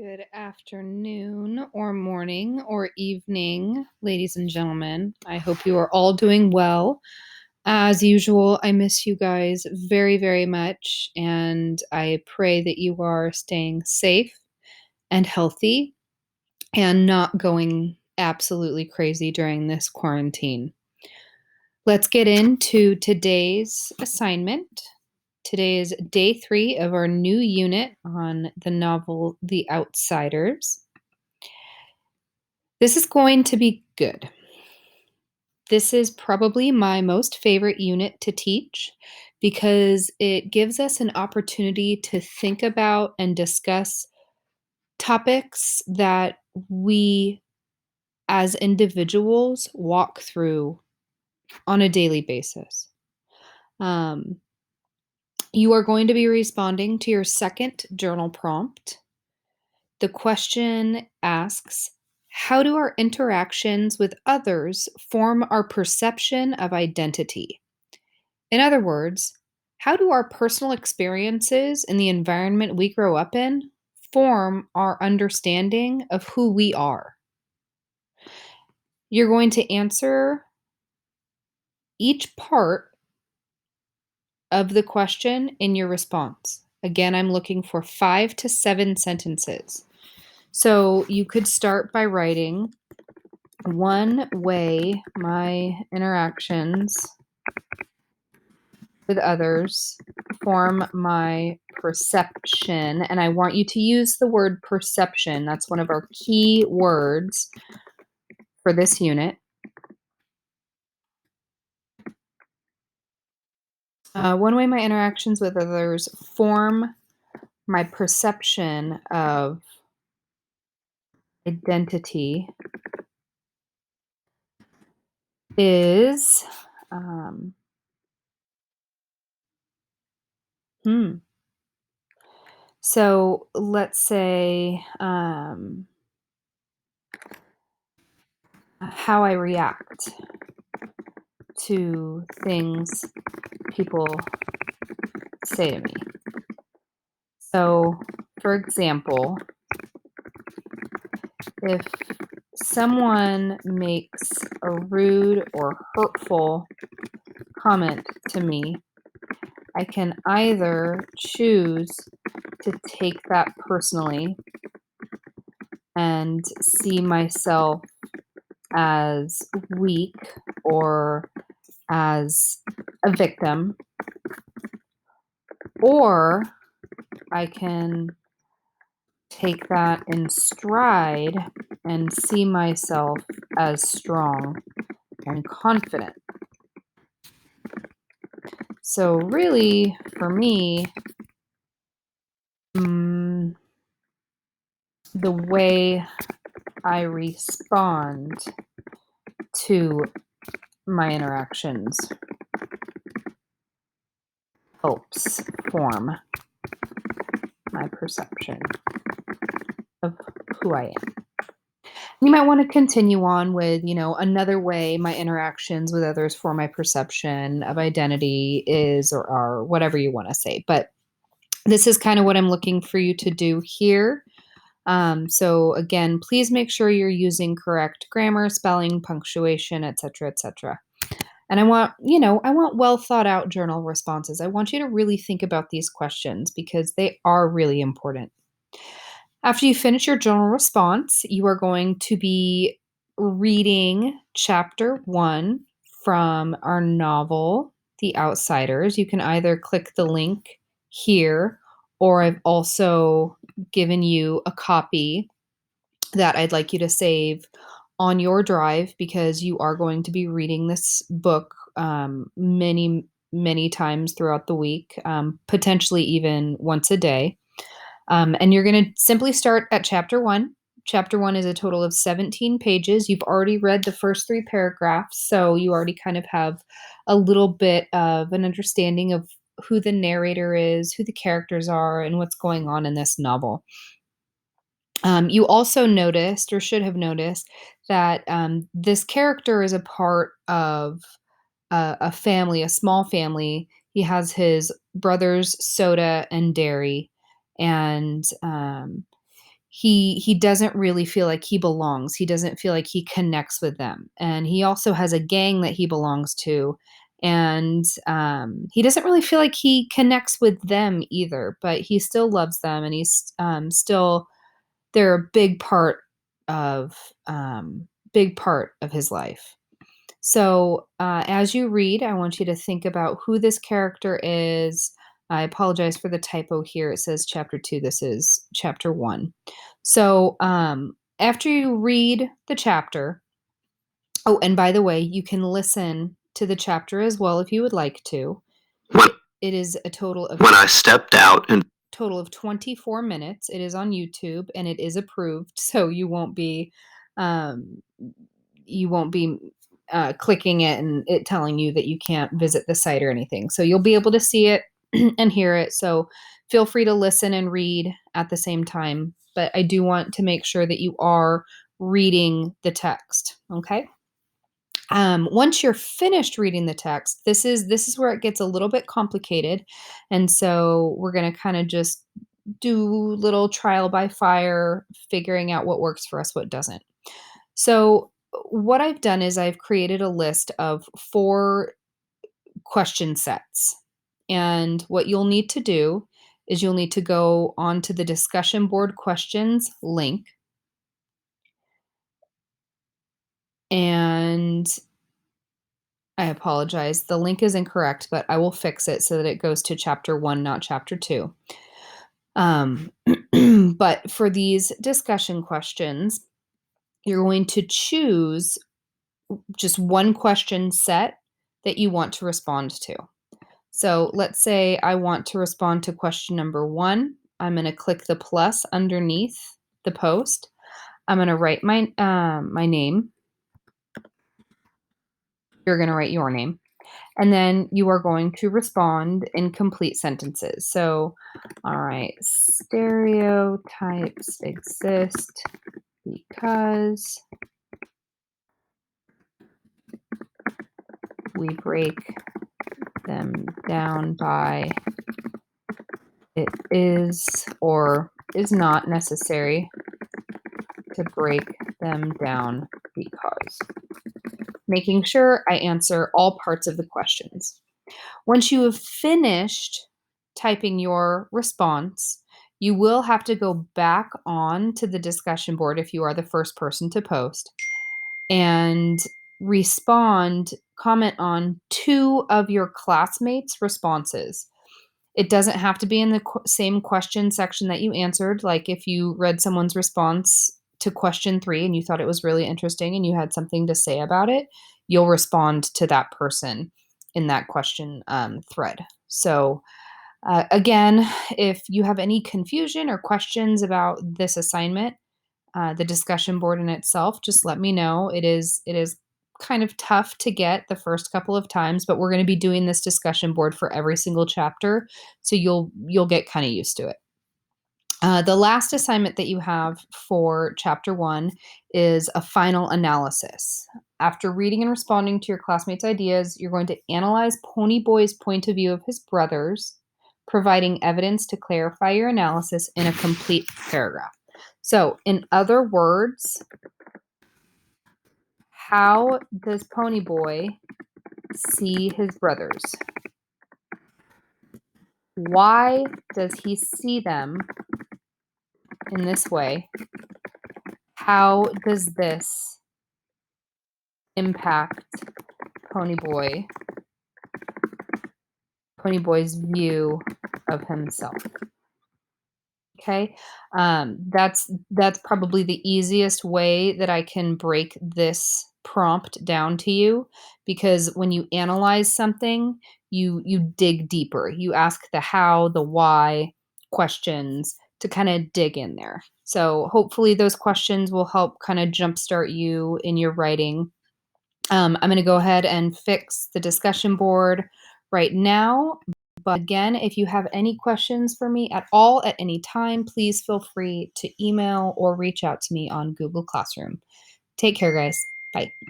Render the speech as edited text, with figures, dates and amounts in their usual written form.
Good afternoon, or morning, or evening, ladies and gentlemen. I hope you are all doing well. As usual, I miss you guys very, very much, and I pray that you are staying safe and healthy and not going absolutely crazy during this quarantine. Let's get into today's assignment. Today is day 3 of our new unit on the novel The Outsiders. This is going to be good. This is probably my most favorite unit to teach because it gives us an opportunity to think about and discuss topics that we as individuals walk through on a daily basis. Um, you are going to be responding to your second journal prompt. The question asks, how do our interactions with others form our perception of identity? In other words, how do our personal experiences in the environment we grow up in form our understanding of who we are? You're going to answer each part of the question in your response. Again, I'm looking for 5 to 7 sentences. So you could start by writing, one way my interactions with others form my perception. And I want you to use the word perception. That's one of our key words for this unit. One way my interactions with others form my perception of identity is hmm. So let's say how I react to things people say to me. So, for example, if someone makes a rude or hurtful comment to me, I can either choose to take that personally and see myself as weak or as a victim, or I can take that in stride and see myself as strong and confident. So really, for me, the way I respond to my interactions helps form my perception of who I am. You might want to continue on with, another way my interactions with others form my perception of identity is or are, whatever you want to say. But this is kind of what I'm looking for you to do here. So again, please make sure you're using correct grammar, spelling, punctuation, etc., etc. And I want well thought out journal responses. I want you to really think about these questions because they are really important. After you finish your journal response, you are going to be reading chapter 1 from our novel, The Outsiders. You can either click the link here, or I've also given you a copy that I'd like you to save on your drive because you are going to be reading this book many, many times throughout the week, potentially even once a day. And you're going to simply start at chapter 1. Chapter 1 is a total of 17 pages. You've already read the first 3 paragraphs, so you already kind of have a little bit of an understanding of who the narrator is, who the characters are, and what's going on in this novel. You also noticed, or should have noticed, that this character is a part of a family, a small family. He has his brothers, Soda and Derry, and he doesn't really feel like he belongs. He doesn't feel like he connects with them, and he also has a gang that he belongs to, and, he doesn't really feel like he connects with them either, but he still loves them, and he's, still they're a of, big part of his life. So, as you read, I want you to think about who this character is. I apologize for the typo here. It says chapter 2. This is chapter 1. So, after you read the chapter, oh, and by the way, you can listen to the chapter as well if you would like to. When, It is a total of when I stepped out and 24 minutes. It is on YouTube and it is approved, so um, you won't be clicking it and it telling you that you can't visit the site or anything. So you'll be able to see it and hear it. So feel free to listen and read at the same time. But I do want to make sure that you are reading the text. Okay. Once you're finished reading the text, this is where it gets a little bit complicated, and so we're going to kind of just do little trial by fire, figuring out what works for us, what doesn't. So, what I've done is I've created a list of 4 question sets. And what you'll need to do is you'll need to go onto the discussion board questions link, and I apologize. The link is incorrect, but I will fix it so that it goes to chapter 1, not chapter 2. Um, but for these discussion questions, you're going to choose just one question set that you want to respond to. So let's say I want to respond to question number 1. I'm going to click the plus underneath the post. I'm going to write my name. You're going to write your name. And then you are going to respond in complete sentences. So, all right, stereotypes exist because we break them down by it is or is not necessary to break them down because. Making sure I answer all parts of the questions. Once you have finished typing your response, you will have to go back on to the discussion board if you are the first person to post and comment on 2 of your classmates' responses. It doesn't have to be in the same question section that you answered. Like if you read someone's response to question 3 and you thought it was really interesting and you had something to say about it, you'll respond to that person in that question thread. So, again, if you have any confusion or questions about this assignment, the discussion board in itself, just let me know. It is kind of tough to get the first couple of times, but we're going to be doing this discussion board for every single chapter, so you'll get kind of used to it. The last assignment that you have for chapter 1 is a final analysis. After reading and responding to your classmates' ideas, you're going to analyze Ponyboy's point of view of his brothers, providing evidence to clarify your analysis in a complete paragraph. So, in other words, how does Ponyboy see his brothers? Why does he see them in this way? How does this impact Ponyboy's view of himself? Okay, that's probably the easiest way that I can break this prompt down to you, because when you analyze something, you dig deeper. You ask the how, the why questions to kind of dig in there. So hopefully those questions will help kind of jumpstart you in your writing. I'm going to go ahead and fix the discussion board right now. But again, if you have any questions for me at all at any time, please feel free to email or reach out to me on Google Classroom. Take care, guys. Bye.